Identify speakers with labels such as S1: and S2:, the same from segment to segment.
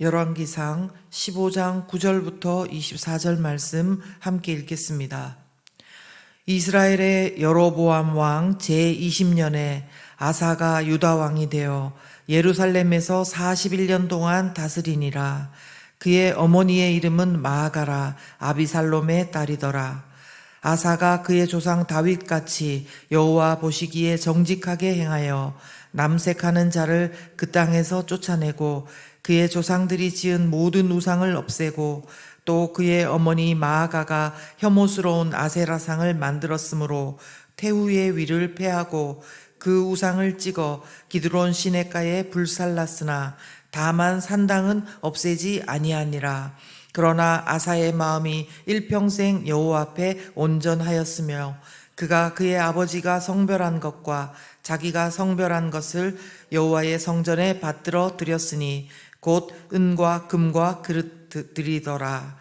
S1: 열왕기상 15장 9절부터 24절 말씀 함께 읽겠습니다. 이스라엘의 여로보암 왕 제20년에 아사가 유다 왕이 되어 예루살렘에서 41년 동안 다스리니라. 그의 어머니의 이름은 마아가라 아비살롬의 딸이더라. 아사가 그의 조상 다윗같이 여호와 보시기에 정직하게 행하여 남색하는 자를 그 땅에서 쫓아내고 그의 조상들이 지은 모든 우상을 없애고 또 그의 어머니 마아가가 혐오스러운 아세라상을 만들었으므로 태후의 위를 폐하고 그 우상을 찍어 기드론 시냇가에 불살랐으나 다만 산당은 없애지 아니하니라. 그러나 아사의 마음이 일평생 여호와 앞에 온전하였으며 그가 그의 아버지가 성별한 것과 자기가 성별한 것을 여호와의 성전에 받들어 드렸으니 곧 은과 금과 그릇들이더라.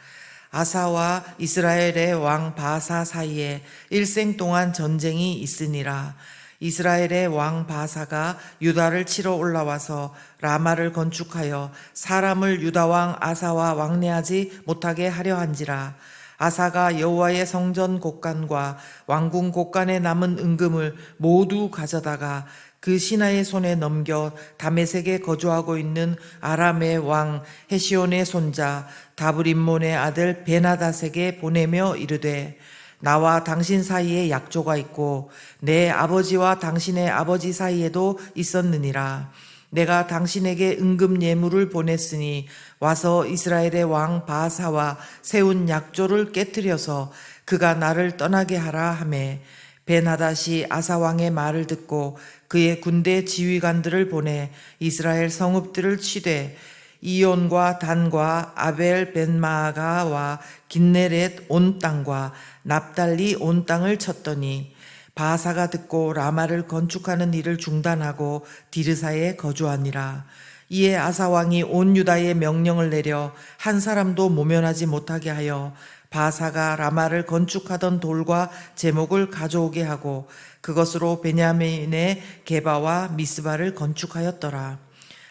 S1: 아사와 이스라엘의 왕 바사 사이에 일생 동안 전쟁이 있으니라. 이스라엘의 왕 바사가 유다를 치러 올라와서 라마를 건축하여 사람을 유다 왕 아사와 왕래하지 못하게 하려 한지라. 아사가 여호와의 성전 곡간과 왕궁 곡간에 남은 은금을 모두 가져다가 그 신하의 손에 넘겨 다메섹에 거주하고 있는 아람의 왕 헤시온의 손자 다브림몬의 아들 베나다색에 보내며 이르되 나와 당신 사이에 약조가 있고 내 아버지와 당신의 아버지 사이에도 있었느니라. 내가 당신에게 은금 예물을 보냈으니 와서 이스라엘의 왕 바사와 세운 약조를 깨뜨려서 그가 나를 떠나게 하라 하매 벤하닷이 아사 왕의 말을 듣고 그의 군대 지휘관들을 보내 이스라엘 성읍들을 치되 이온과 단과 아벨 벤마아가와 긴네렛 온 땅과 납달리 온 땅을 쳤더니 바사가 듣고 라마를 건축하는 일을 중단하고 디르사에 거주하니라. 이에 아사 왕이 온 유다에 명령을 내려 한 사람도 모면하지 못하게 하여 바사가 라마를 건축하던 돌과 제목을 가져오게 하고 그것으로 베냐민의 게바와 미스바를 건축하였더라.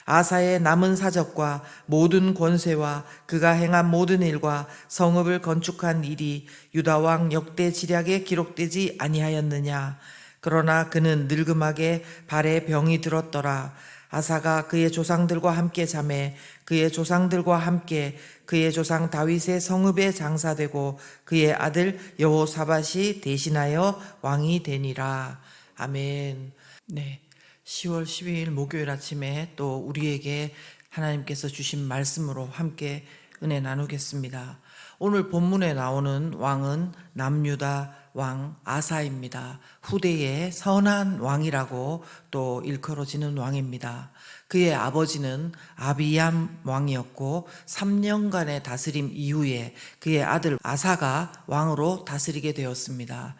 S1: 아사의 남은 사적과 모든 권세와 그가 행한 모든 일과 성읍을 건축한 일이 유다 왕 역대 지략에 기록되지 아니하였느냐. 그러나 그는 늙음하게 발에 병이 들었더라. 아사가 그의 조상들과 함께 자매 그의 조상들과 함께 그의 조상 다윗의 성읍에 장사되고 그의 아들 여호사밧이 대신하여 왕이 되니라. 아멘. 네. 10월 12일 목요일 아침에 또 우리에게 하나님께서 주신 말씀으로 함께 은혜 나누겠습니다. 오늘 본문에 나오는 왕은 남유다 왕 아사입니다. 후대의 선한 왕이라고 또 일컬어지는 왕입니다. 그의 아버지는 아비얌 왕이었고 3년간의 다스림 이후에 그의 아들 아사가 왕으로 다스리게 되었습니다.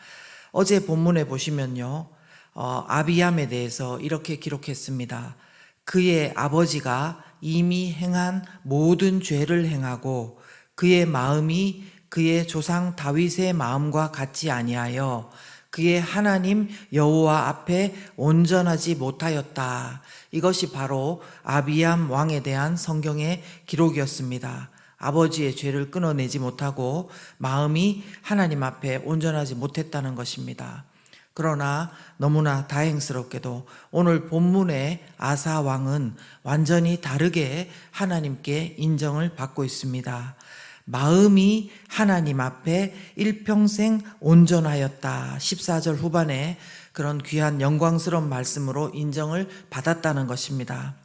S1: 어제 본문에 보시면요. 아비얌에 대해서 이렇게 기록했습니다. 그의 아버지가 이미 행한 모든 죄를 행하고 그의 마음이 그의 조상 다윗의 마음과 같지 아니하여 그의 하나님 여호와 앞에 온전하지 못하였다. 이것이 바로 아비얌 왕에 대한 성경의 기록이었습니다. 아버지의 죄를 끊어내지 못하고 마음이 하나님 앞에 온전하지 못했다는 것입니다. 그러나 너무나 다행스럽게도 오늘 본문의 아사 왕은 완전히 다르게 하나님께 인정을 받고 있습니다. 마음이 하나님 앞에 일평생 온전하였다. 14절 후반에 그런 귀한 영광스러운 말씀으로 인정을 받았다는 것입니다.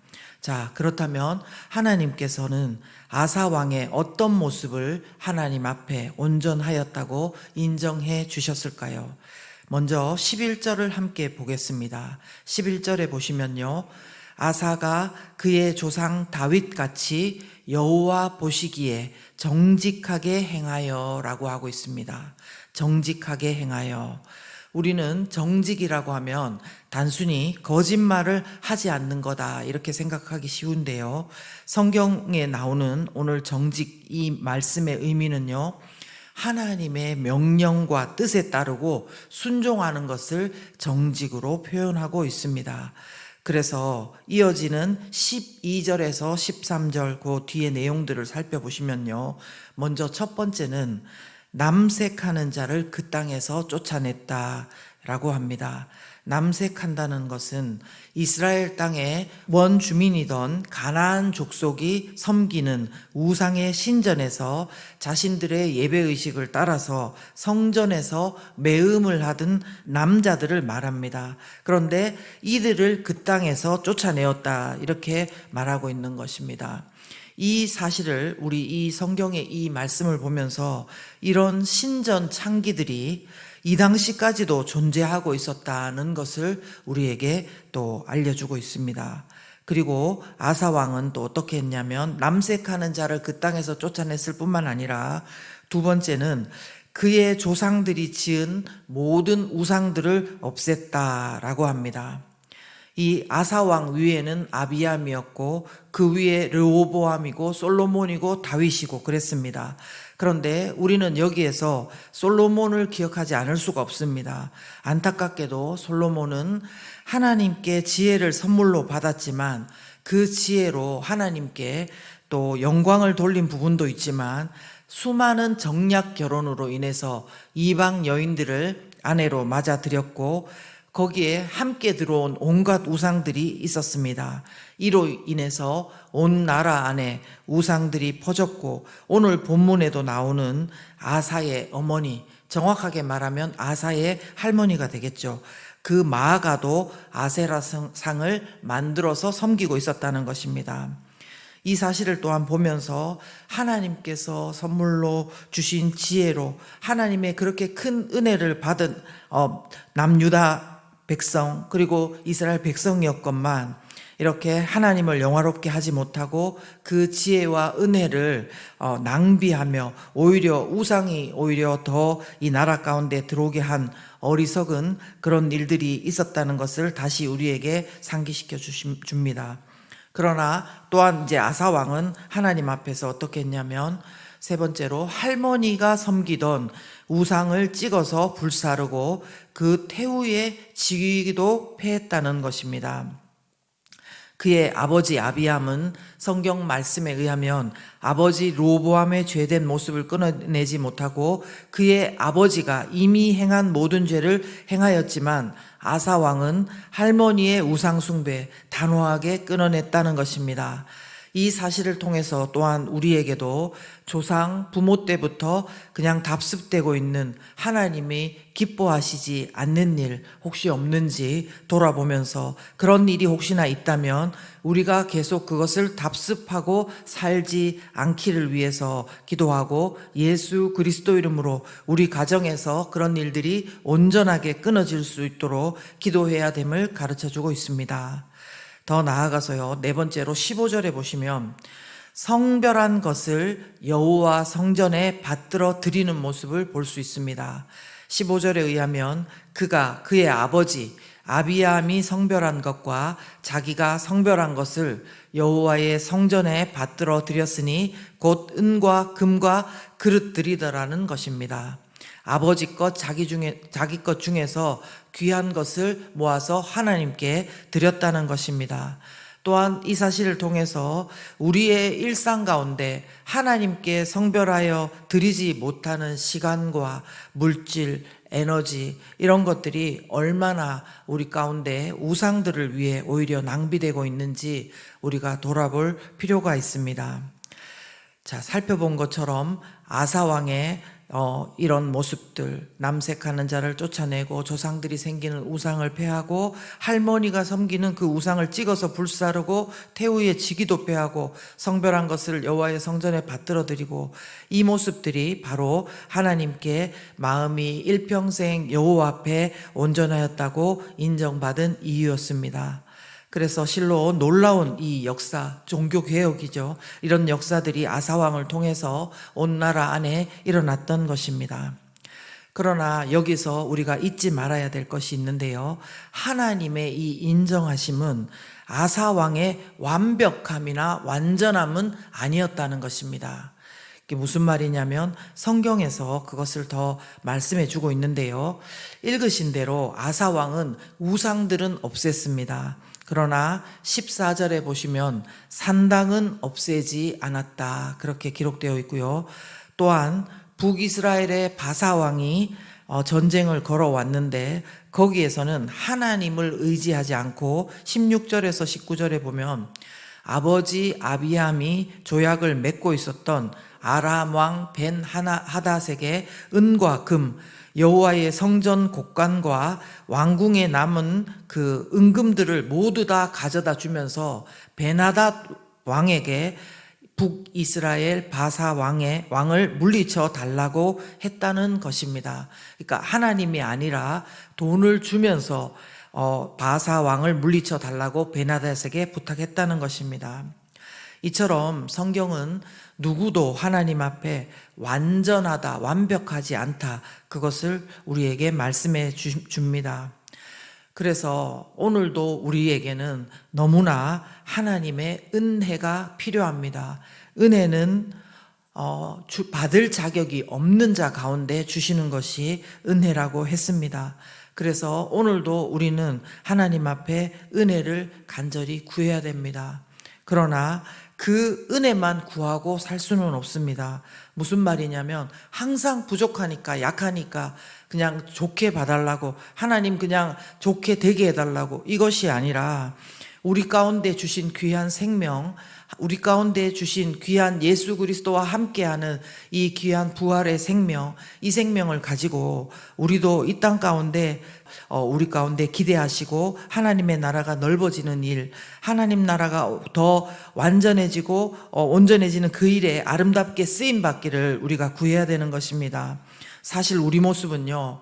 S1: 자, 그렇다면 하나님께서는 아사 왕의 어떤 모습을 하나님 앞에 온전하였다고 인정해 주셨을까요? 먼저 11절을 함께 보겠습니다. 11절에 보시면요. 아사가 그의 조상 다윗같이 여호와 보시기에 정직하게 행하여 라고 하고 있습니다. 정직하게 행하여. 우리는 정직이라고 하면 단순히 거짓말을 하지 않는 거다 이렇게 생각하기 쉬운데요. 성경에 나오는 오늘 정직 이 말씀의 의미는요. 하나님의 명령과 뜻에 따르고 순종하는 것을 정직으로 표현하고 있습니다. 그래서 이어지는 12절에서 13절 그 뒤에 내용들을 살펴보시면요. 먼저 첫 번째는 남색하는 자를 그 땅에서 쫓아냈다라고 합니다. 남색한다는 것은 이스라엘 땅의 원주민이던 가나안 족속이 섬기는 우상의 신전에서 자신들의 예배의식을 따라서 성전에서 매음을 하던 남자들을 말합니다. 그런데 이들을 그 땅에서 쫓아내었다 이렇게 말하고 있는 것입니다. 이 사실을 우리 이 성경의 이 말씀을 보면서 이런 신전 창기들이 이 당시까지도 존재하고 있었다는 것을 우리에게 또 알려주고 있습니다. 그리고 아사 왕은 또 어떻게 했냐면 남색하는 자를 그 땅에서 쫓아냈을 뿐만 아니라 두 번째는 그의 조상들이 지은 모든 우상들을 없앴다라고 합니다. 이 아사왕 위에는 아비암이었고 그 위에 르호보암이고 솔로몬이고 다윗이고 그랬습니다. 그런데 우리는 여기에서 솔로몬을 기억하지 않을 수가 없습니다. 안타깝게도 솔로몬은 하나님께 지혜를 선물로 받았지만 그 지혜로 하나님께 또 영광을 돌린 부분도 있지만 수많은 정략 결혼으로 인해서 이방 여인들을 아내로 맞아들였고 거기에 함께 들어온 온갖 우상들이 있었습니다. 이로 인해서 온 나라 안에 우상들이 퍼졌고 오늘 본문에도 나오는 아사의 어머니, 정확하게 말하면 아사의 할머니가 되겠죠. 그 마아가도 아세라상을 만들어서 섬기고 있었다는 것입니다. 이 사실을 또한 보면서 하나님께서 선물로 주신 지혜로 하나님의 그렇게 큰 은혜를 받은 남유다 백성 그리고 이스라엘 백성이었건만 이렇게 하나님을 영화롭게 하지 못하고 그 지혜와 은혜를 낭비하며 오히려 우상이 오히려 더 이 나라 가운데 들어오게 한 어리석은 그런 일들이 있었다는 것을 다시 우리에게 상기시켜 줍니다. 그러나 또한 이제 아사 왕은 하나님 앞에서 어떻게 했냐면 세 번째로 할머니가 섬기던 우상을 찍어서 불사르고 그 태우에 지기도 패했다는 것입니다. 그의 아버지 아비암은 성경 말씀에 의하면 아버지 르호보암의 죄된 모습을 끊어내지 못하고 그의 아버지가 이미 행한 모든 죄를 행하였지만 아사 왕은 할머니의 우상 숭배 단호하게 끊어냈다는 것입니다. 이 사실을 통해서 또한 우리에게도 조상 부모 때부터 그냥 답습되고 있는 하나님이 기뻐하시지 않는 일 혹시 없는지 돌아보면서 그런 일이 혹시나 있다면 우리가 계속 그것을 답습하고 살지 않기를 위해서 기도하고 예수 그리스도 이름으로 우리 가정에서 그런 일들이 온전하게 끊어질 수 있도록 기도해야 됨을 가르쳐주고 있습니다. 더 나아가서요, 네 번째로 15절에 보시면 성별한 것을 여호와 성전에 받들어 드리는 모습을 볼 수 있습니다. 15절에 의하면 그가 그의 아버지 아비암이 성별한 것과 자기가 성별한 것을 여호와의 성전에 받들어 드렸으니 곧 은과 금과 그릇들이더라는 것입니다. 아버지 것 자기 것 중에서 귀한 것을 모아서 하나님께 드렸다는 것입니다. 또한 이 사실을 통해서 우리의 일상 가운데 하나님께 성별하여 드리지 못하는 시간과 물질, 에너지 이런 것들이 얼마나 우리 가운데 우상들을 위해 오히려 낭비되고 있는지 우리가 돌아볼 필요가 있습니다. 자, 살펴본 것처럼 아사왕의 이런 모습들, 남색하는 자를 쫓아내고 조상들이 생기는 우상을 패하고 할머니가 섬기는 그 우상을 찍어서 불사르고 태우에 지기도 패하고 성별한 것을 여호와의 성전에 받들어 드리고 이 모습들이 바로 하나님께 마음이 일평생 여호와 앞에 온전하였다고 인정받은 이유였습니다. 그래서 실로 놀라운 이 역사, 종교개혁이죠. 이런 역사들이 아사왕을 통해서 온 나라 안에 일어났던 것입니다. 그러나 여기서 우리가 잊지 말아야 될 것이 있는데요. 하나님의 이 인정하심은 아사왕의 완벽함이나 완전함은 아니었다는 것입니다. 이게 무슨 말이냐면 성경에서 그것을 더 말씀해 주고 있는데요. 읽으신 대로 아사왕은 우상들은 없앴습니다. 그러나 14절에 보시면 산당은 없애지 않았다. 그렇게 기록되어 있고요. 또한 북이스라엘의 바사 왕이 전쟁을 걸어왔는데 거기에서는 하나님을 의지하지 않고 16절에서 19절에 보면 아버지 아비암이 조약을 맺고 있었던 아람 왕 벤 하닷에게 은과 금, 여호와의 성전 곡관과 왕궁에 남은 그 은금들을 모두 다 가져다 주면서 벤하닷 왕에게 북이스라엘 바사 왕을 물리쳐 달라고 했다는 것입니다. 그러니까 하나님이 아니라 돈을 주면서 바사 왕을 물리쳐 달라고 벤하닷에게 부탁했다는 것입니다. 이처럼 성경은 누구도 하나님 앞에 완전하다, 완벽하지 않다, 그것을 우리에게 말씀해 줍니다. 그래서 오늘도 우리에게는 너무나 하나님의 은혜가 필요합니다. 은혜는 받을 자격이 없는 자 가운데 주시는 것이 은혜라고 했습니다. 그래서 오늘도 우리는 하나님 앞에 은혜를 간절히 구해야 됩니다. 그러나 그 은혜만 구하고 살 수는 없습니다. 무슨 말이냐면 항상 부족하니까, 약하니까 그냥 좋게 봐달라고, 하나님 그냥 좋게 되게 해달라고, 이것이 아니라 우리 가운데 주신 귀한 생명, 우리 가운데 주신 귀한 예수 그리스도와 함께하는 이 귀한 부활의 생명, 이 생명을 가지고 우리도 이 땅 가운데 우리 가운데 기대하시고 하나님의 나라가 넓어지는 일, 하나님 나라가 더 완전해지고 온전해지는 그 일에 아름답게 쓰임받기를 우리가 구해야 되는 것입니다. 사실 우리 모습은요,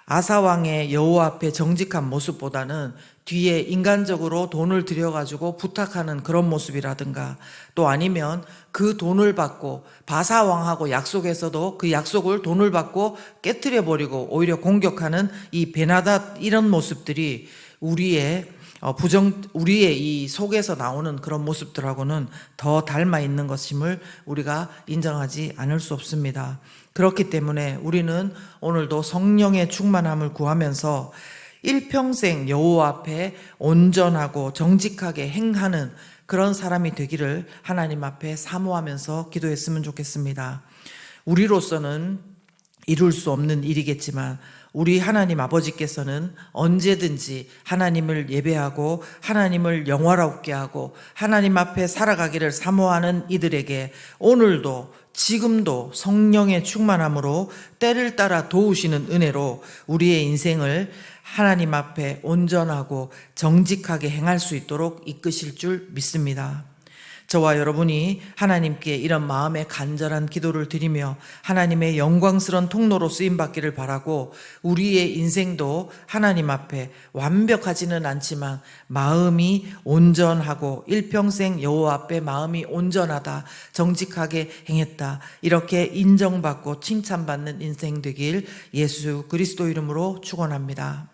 S1: 아사왕의 여호와 앞에 정직한 모습보다는 뒤에 인간적으로 돈을 들여가지고 부탁하는 그런 모습이라든가, 또 아니면 그 돈을 받고 바사왕하고 약속에서도 그 약속을 돈을 받고 깨트려버리고 오히려 공격하는 이 벤하닷, 이런 모습들이 우리의 이 속에서 나오는 그런 모습들하고는 더 닮아 있는 것임을 우리가 인정하지 않을 수 없습니다. 그렇기 때문에 우리는 오늘도 성령의 충만함을 구하면서 일평생 여호와 앞에 온전하고 정직하게 행하는 그런 사람이 되기를 하나님 앞에 사모하면서 기도했으면 좋겠습니다. 우리로서는 이룰 수 없는 일이겠지만 우리 하나님 아버지께서는 언제든지 하나님을 예배하고 하나님을 영화롭게 하고 하나님 앞에 살아가기를 사모하는 이들에게 오늘도 지금도 성령의 충만함으로 때를 따라 도우시는 은혜로 우리의 인생을 하나님 앞에 온전하고 정직하게 행할 수 있도록 이끄실 줄 믿습니다. 저와 여러분이 하나님께 이런 마음의 간절한 기도를 드리며 하나님의 영광스러운 통로로 쓰임받기를 바라고, 우리의 인생도 하나님 앞에 완벽하지는 않지만 마음이 온전하고 일평생 여호와 앞에 마음이 온전하다, 정직하게 행했다, 이렇게 인정받고 칭찬받는 인생 되길 예수 그리스도 이름으로 축원합니다.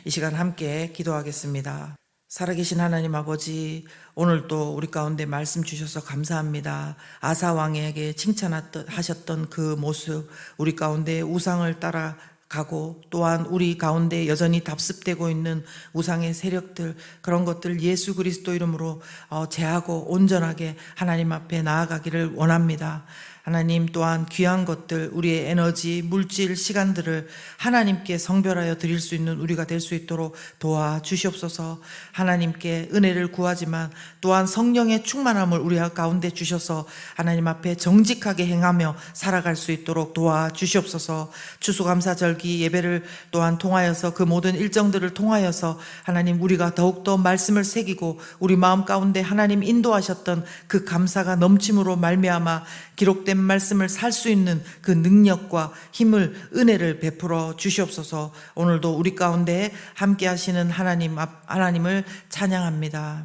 S1: 이 시간 함께 기도하겠습니다. 살아계신 하나님 아버지, 오늘도 우리 가운데 말씀 주셔서 감사합니다. 아사 왕에게 칭찬하셨던 그 모습, 우리 가운데 우상을 따라가고 또한 우리 가운데 여전히 답습되고 있는 우상의 세력들, 그런 것들 예수 그리스도 이름으로 제하고 온전하게 하나님 앞에 나아가기를 원합니다. 하나님, 또한 귀한 것들, 우리의 에너지, 물질, 시간들을 하나님께 성별하여 드릴 수 있는 우리가 될 수 있도록 도와주시옵소서. 하나님께 은혜를 구하지만 또한 성령의 충만함을 우리 가운데 주셔서 하나님 앞에 정직하게 행하며 살아갈 수 있도록 도와주시옵소서. 추수감사절기 예배를 또한 통하여서 그 모든 일정들을 통하여서 하나님, 우리가 더욱더 말씀을 새기고 우리 마음 가운데 하나님 인도하셨던 그 감사가 넘침으로 말미암아 기록된 말씀을 살 수 있는 그 능력과 힘을, 은혜를 베풀어 주시옵소서. 오늘도 우리 가운데 함께 하시는 하나님을 찬양합니다.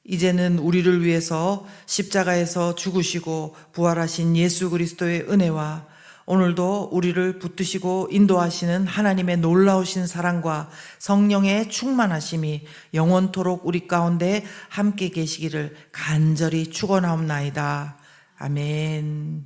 S1: 이제는 우리를 위해서 십자가에서 죽으시고 부활하신 예수 그리스도의 은혜와 오늘도 우리를 붙드시고 인도하시는 하나님의 놀라우신 사랑과 성령의 충만하심이 영원토록 우리 가운데 함께 계시기를 간절히 축원하옵나이다. 아멘.